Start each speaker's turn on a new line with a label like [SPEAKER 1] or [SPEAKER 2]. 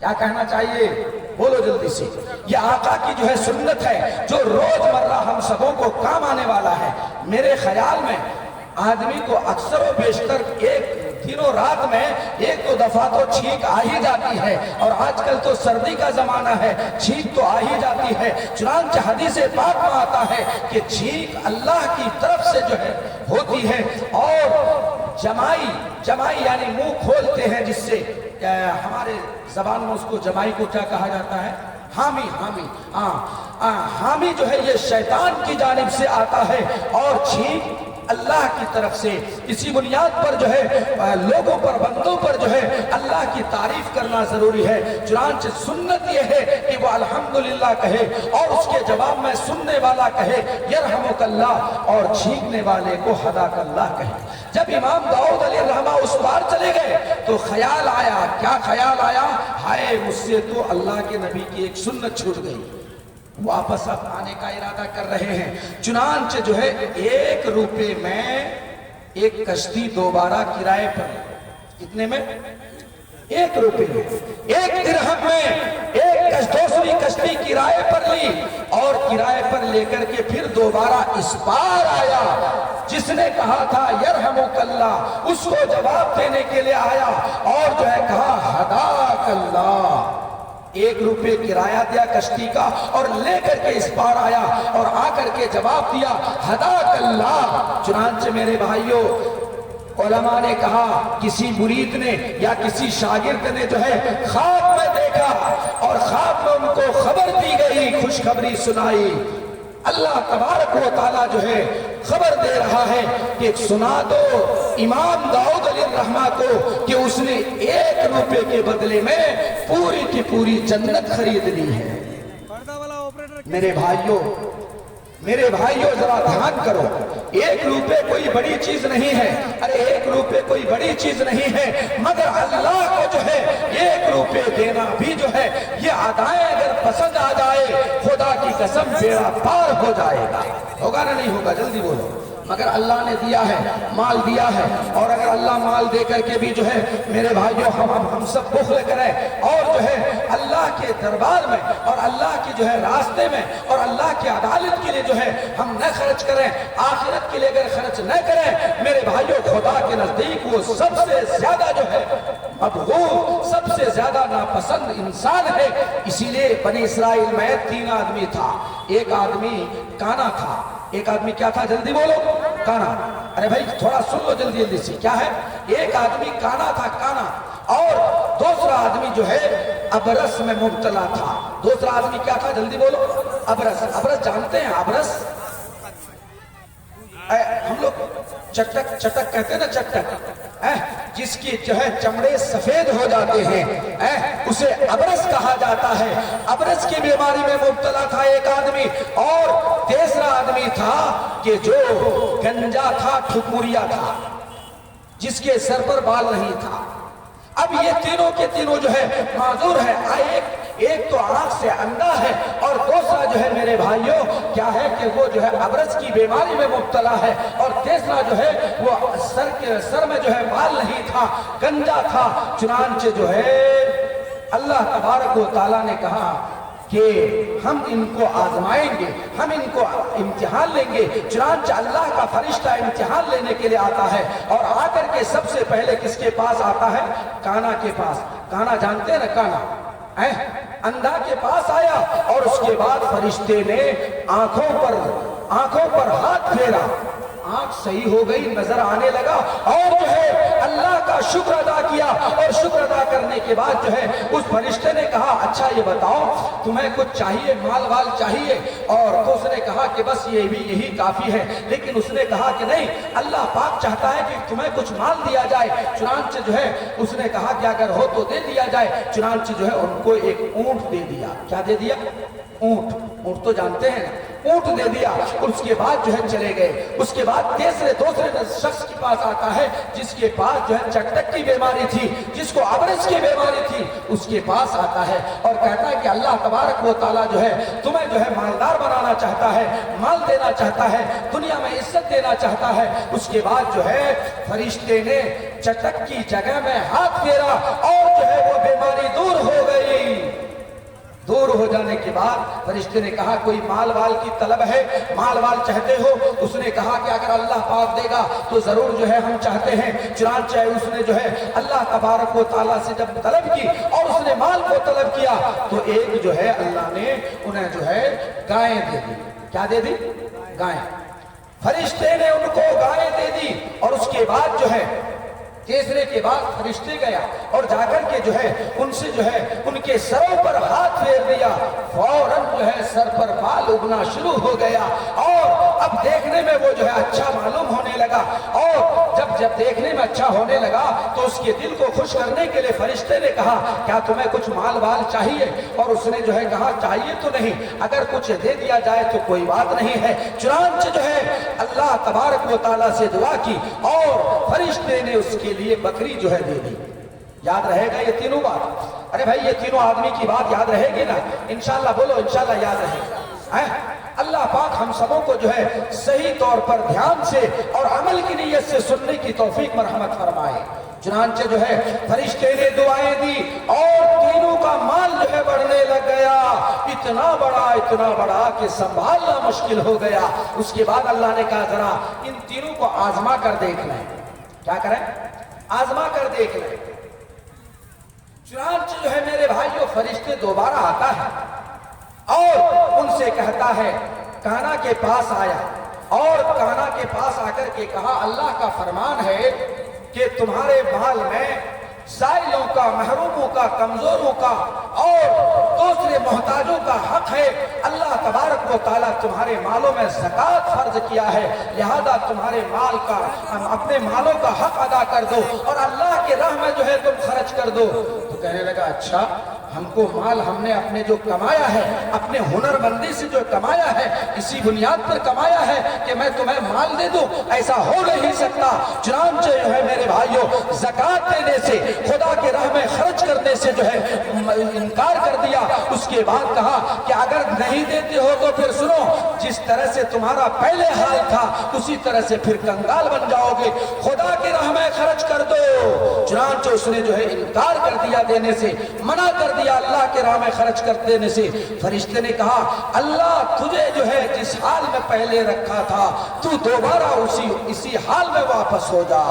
[SPEAKER 1] کیا کہنا چاہیے؟ بولو جلدی سے. یہ آقا کی جو ہے سنت ہے جو روز مرہ ہم سبوں کو کام آنے والا ہے. میرے خیال میں آدمی کو اکثر و بیشتر ایک دنوں رات میں ایک دو دفعہ تو چھینک آ ہی جاتی ہے، اور آج کل تو سردی کا زمانہ ہے، چھینک تو آ ہی جاتی ہے. چنانچہ حدیث پاک میں آتا ہے کہ چھینک اللہ کی طرف سے جو ہے ہوتی ہے. اور جمائی یعنی منہ کھولتے ہیں، جس سے ہمارے زبان میں اس کو جمائی کو کیا کہا جاتا ہے؟ حامی جو ہے یہ شیطان کی جانب سے آتا ہے، اور چھینک اللہ کی طرف سے. اسی بنیاد پر جو ہے لوگوں پر، بندوں پر جو ہے اللہ کی تعریف کرنا ضروری ہے. چنانچہ سنت یہ ہے کہ وہ الحمدللہ کہے، اور اس کے جواب میں سننے والا کہے یرحمک اللہ، اور چھینکنے والے کو ہداک اللہ کہے. جب امام داؤد علیہ الرحمہ اس بار چلے گئے تو خیال آیا. کیا خیال آیا؟ ہائے مجھ سے تو اللہ کے نبی کی ایک سنت چھوٹ گئی. واپس اب آنے کا ارادہ کر رہے ہیں. چنانچہ جو ہے 1 روپے میں ایک کشتی دوبارہ کرائے پر. کتنے میں؟ 1 روپے میں. 1 درہم میں ایک دوسری کشتی کرائے پر لی، اور کرائے پر لے کر کے پھر دوبارہ اس پار آیا. جس نے کہا تھا یرحمک اللہ، اس کو جواب دینے کے لیے آیا، اور جو ہے کہا ہداک اللہ. 1 روپے کرایہ دیا کشتی کا، اور لے کر کے اس پار آیا، اور آ کر کے جواب دیا ہداک اللہ. چنانچہ میرے بھائیوں، علماء نے کہا کسی مرید نے یا کسی شاگرد نے جو ہے خواب میں دیکھا، اور خواب میں ان کو خبر دی گئی، خوشخبری سنائی. اللہ تبارک و تعالیٰ جو ہے خبر دے رہا ہے کہ سنا دو امام داؤد علیہ الرحمہ کو کہ اس نے 1 روپے کے بدلے میں پوری کی پوری جنت خرید لی ہے. میرے بھائیوں ذرا دھیان کرو. 1 روپے کوئی بڑی چیز نہیں ہے. ارے 1 روپے کوئی بڑی چیز نہیں ہے، مگر اللہ کو جو ہے 1 روپے دینا بھی جو ہے یہ عطائیں اگر پسند آ جائے، خدا کی قسم بیڑا پار ہو جائے گا. ہوگا نہ نہیں ہوگا؟ جلدی بولو. مگر اللہ نے دیا ہے، مال دیا ہے، اور اگر اللہ مال دے کر کے بھی جو ہے میرے بھائیوں ہم سب بخل کریں، اور جو ہے اللہ کے دربار میں اور اللہ کے جو ہے راستے میں اور اللہ کی عدالت کے لیے جو ہے ہم نہ خرچ کریں، آخرت کے لیے اگر خرچ نہ کریں، میرے بھائیوں خدا کے نزدیک وہ سب سے زیادہ جو ہے مبغوض، سب سے زیادہ ناپسند انسان ہے. اسی لیے بنی اسرائیل میں 3 آدمی تھا. ایک آدمی کانا تھا. ایک آدمی کیا تھا؟ جلدی بولو. کانا. ارے بھائی تھوڑا سن لو جلدی سے. کیا ہے؟ ایک آدمی کانا تھا، کانا. اور دوسرا آدمی جو ہے ابرس میں مبتلا تھا. دوسرا آدمی کیا تھا؟ جلدی بولو. ابرس. ابرس جانتے ہیں؟ ابرس ہم لوگ چٹک کہتے ہیں نا، چٹک، جس کی جو ہے چمڑے سفید ہو جاتے ہیں، اسے ابرس کہا جاتا ہے. ابرس کی بیماری میں مبتلا تھا ایک آدمی. اور تیسرا آدمی تھا کہ جو گنجا تھا، ٹھکوریا تھا، جس کے سر پر بال نہیں تھا. اب یہ تینوں کے تینوں جو ہے معذور ہے. ایک تو آنکھ سے اندھا ہے، اور دوسرا جو ہے میرے بھائیوں کیا ہے کہ وہ جو ہے ابرس کی بیماری میں مبتلا ہے، اور تیسرا جو ہے وہ سر میں جو ہے بال نہیں تھا، گنجا تھا. چنانچہ جو ہے اللہ تبارک و تعالیٰ نے کہا کہ ہم ان کو آزمائیں گے، ہم ان کو امتحان لیں گے. چنانچہ اللہ کا فرشتہ امتحان لینے کے لیے آتا ہے، اور آ کر کے سب سے پہلے کس کے پاس آتا ہے؟ کانا کے پاس. کانا جانتے ہیں نا؟ کانا اندھا کے پاس آیا، اور اس کے بعد فرشتے نے آنکھوں پر ہاتھ پھیرا. آنکھ صحیح ہو گئی، نظر آنے لگا، اور جو ہے اللہ کا شکر ادا کیا. اور شکر ادا کرنے کے بعد جو ہے اس فرشتے نے کہا اچھا یہ بتاؤ تمہیں کچھ چاہیے، مال وال چاہیے؟ اور اس نے کہا کہ بس یہی کافی ہے. لیکن اس نے کہا کہ نہیں، اللہ پاک چاہتا ہے کہ تمہیں کچھ مال دیا جائے. چنانچہ جو ہے اس نے کہا کہ اگر ہو تو دے دیا جائے. چنانچہ جو ہے ان کو ایک اونٹ دے دیا. کیا دے دیا؟ اونٹ تو جانتے ہیں، اونٹ دے دیا. اس کے بعد جو ہے چلے گئے. اس کے بعد دوسرے شخص کے پاس آتا ہے جس کے پاس جو ہے چٹک کی بیماری تھی، جس کو ابرس کی بیماری تھی. اس کے پاس آتا ہے اور کہتا ہے کہ اللہ تبارک و تعالیٰ جو ہے تمہیں جو ہے مالدار بنانا چاہتا ہے، مال دینا چاہتا ہے، دنیا میں عزت دینا چاہتا ہے. اس کے بعد جو ہے فرشتے نے چٹک کی جگہ میں ہاتھ پھیرا، اور جو ہے وہ بیماری دور ہو گئی. بعد فرشتے نے کہا کوئی مال وال کی طلب ہے، مال وال چاہتے ہو؟ اس نے کہا کہ اگر اللہ پاک دے گا تو ضرور جو ہے ہم چاہتے ہیں۔ چنانچہ اس نے جو ہے اللہ تبارک و تعالیٰ سے جب طلب کی اور اس نے مال کو طلب کیا تو ایک جو ہے اللہ نے انہیں جو ہے گائیں دے دی۔ کیا دے دی؟ گائیں۔ فرشتے نے ان کو گائیں دے دی اور اس کے بعد جو ہے تیسرے کے بعد فرشتے گیا اور جا کر کے جو ہے ان سے جو ہے ان کے سروں پر ہاتھ پھیر دیا، فوراً جو ہے سر پر بال اگنا شروع ہو گیا اور اب دیکھنے میں وہ جو ہے اچھا معلوم ہونے لگا، اور جب دیکھنے میں اچھا ہونے لگا تو اس کے دل کو خوش کرنے کے لیے فرشتے نے کہا کیا تمہیں کچھ مال وال چاہیے؟ اور اس نے جو ہے کہا چاہیے تو نہیں، اگر کچھ دے دیا جائے تو کوئی بات نہیں ہے۔ چنانچہ جو ہے اللہ تبارک و تعالیٰ سے دعا کی اور فرشتے نے اس کے لیے بکری جو ہے دے دی۔ یاد رہے گا یہ تینوں بات؟ ارے بھائی یہ تینوں آدمی کی بات یاد رہے گی نا؟ انشاءاللہ بولو انشاءاللہ یاد رہے گا۔ اللہ پاک ہم سبوں کو جو ہے صحیح طور پر دھیان سے اور عمل کی نیت سے سننے کی توفیق مرحمت فرمائے۔ چنانچہ جو ہے فرشتے نے دعائیں دی اور تینوں کا مال جو ہے بڑھنے لگ گیا، اتنا بڑا کہ سنبھالنا مشکل ہو گیا۔ اس کے بعد اللہ نے کہا ذرا ان تینوں کو آزما کر دیکھ لیں۔ کیا کریں؟ آزما کر دیکھ لیں۔ چنانچہ جو ہے میرے بھائیو فرشتے دوبارہ آتا ہے اور ان سے کہتا ہے، کانا کے پاس آیا اور کانا کے پاس آ کر کے کہا اللہ کا فرمان ہے کہ تمہارے مال میں سائلوں کا، محروموں کا، کمزوروں کا اور دوسرے محتاجوں کا حق ہے۔ اللہ تبارک و تعالیٰ تمہارے مالوں میں زکوٰۃ فرض کیا ہے، لہذا تمہارے مال کا، اپنے مالوں کا حق ادا کر دو اور اللہ کے راہ میں جو ہے تم خرچ کر دو۔ تو کہنے لگا اچھا ہم کو مال ہم نے اپنے جو کمایا ہے، اپنے ہنر مندی سے جو کمایا ہے، اسی بنیاد پر کمایا ہے کہ میں تمہیں مال دے دوں؟ ایسا ہو نہیں سکتا۔ چنانچہ جو ہے میرے بھائیوں زکوٰۃ دینے سے، خدا کے راہ میں خرچ کرنے سے جو ہے انکار کر دیا۔ اس کے بعد کہا کہ اگر نہیں دیتے ہو تو پھر سنو، جس طرح سے تمہارا پہلے حال تھا اسی طرح سے پھر کنگال بن جاؤ گے، خدا کے راہ میں خرچ کر دو۔ چنانچہ اس نے جو ہے انکار کر دیا دینے سے، منع کر دیا اللہ کے راہ میں خرچ کر دینے سے۔ فرشتے نے کہا اللہ تجھے جو ہے جس حال میں پہلے رکھا تھا تو دوبارہ اسی حال میں واپس ہو جا۔